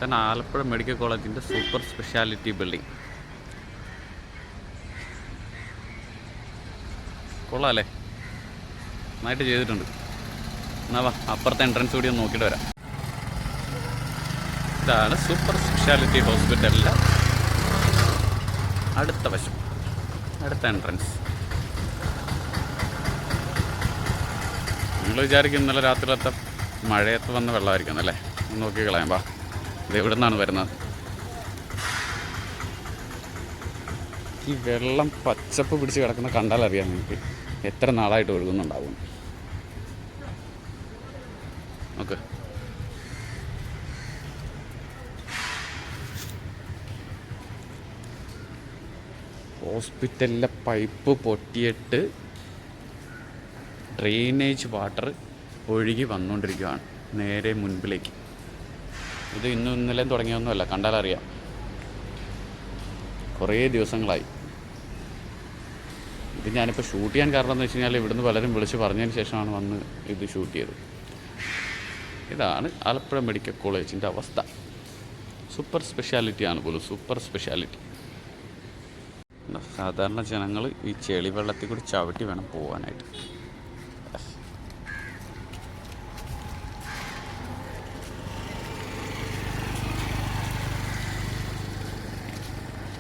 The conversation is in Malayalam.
ഇതാണ് ആലപ്പുഴ മെഡിക്കൽ കോളേജിൻ്റെ സൂപ്പർ സ്പെഷ്യാലിറ്റി ബിൽഡിംഗ്. കൊള്ളാമല്ലേ, നന്നായിട്ട് ചെയ്തിട്ടുണ്ട്. എന്നാൽ വാ അപ്പുറത്തെ എൻട്രൻസ് കൂടി ഒന്ന് നോക്കിയിട്ട് വരാം. ഇതാണ് സൂപ്പർ സ്പെഷ്യാലിറ്റി ഹോസ്പിറ്റലിൻ്റെ അടുത്ത വശം, അടുത്ത എൻട്രൻസ്. നിങ്ങൾ വിചാരിക്കും ഇന്നലെ രാത്രിയിലത്തെ മഴയത്ത് വന്ന വെള്ളമായിരിക്കും അല്ലേ? നോക്കി കളയാം. വാ, ഇത് എവിടെ നിന്നാണ് വരുന്നത്? ഈ വെള്ളം പച്ചപ്പ് പിടിച്ച് കിടക്കുന്ന കണ്ടാലറിയാം നിങ്ങൾക്ക് എത്ര നാളായിട്ട് ഒഴുകുന്നുണ്ടാവും. ഓക്കെ, ഹോസ്പിറ്റലിലെ പൈപ്പ് പൊട്ടിയിട്ട് ഡ്രെയിനേജ് വാട്ടർ ഒഴുകി വന്നുകൊണ്ടിരിക്കുകയാണ് നേരെ മുൻപിലേക്ക്. ഇത് ഇന്നും ഇന്നലെയും തുടങ്ങിയൊന്നുമല്ല, കണ്ടാലറിയാം. കുറേ ദിവസങ്ങളായി. ഇത് ഞാനിപ്പോൾ ഷൂട്ട് ചെയ്യാൻ കാരണം എന്ന് വെച്ച് കഴിഞ്ഞാൽ ഇവിടുന്ന് പലരും വിളിച്ച് പറഞ്ഞതിന് ശേഷമാണ് വന്ന് ഇത് ഷൂട്ട് ചെയ്തത്. ഇതാണ് ആലപ്പുഴ മെഡിക്കൽ കോളേജിൻ്റെ അവസ്ഥ. സൂപ്പർ സ്പെഷ്യാലിറ്റി ആണ് പോലും, സൂപ്പർ സ്പെഷ്യാലിറ്റി. സാധാരണ ജനങ്ങൾ ഈ ചെളി വെള്ളത്തിൽ കൂടി ചവിട്ടി വേണം പോകാനായിട്ട്.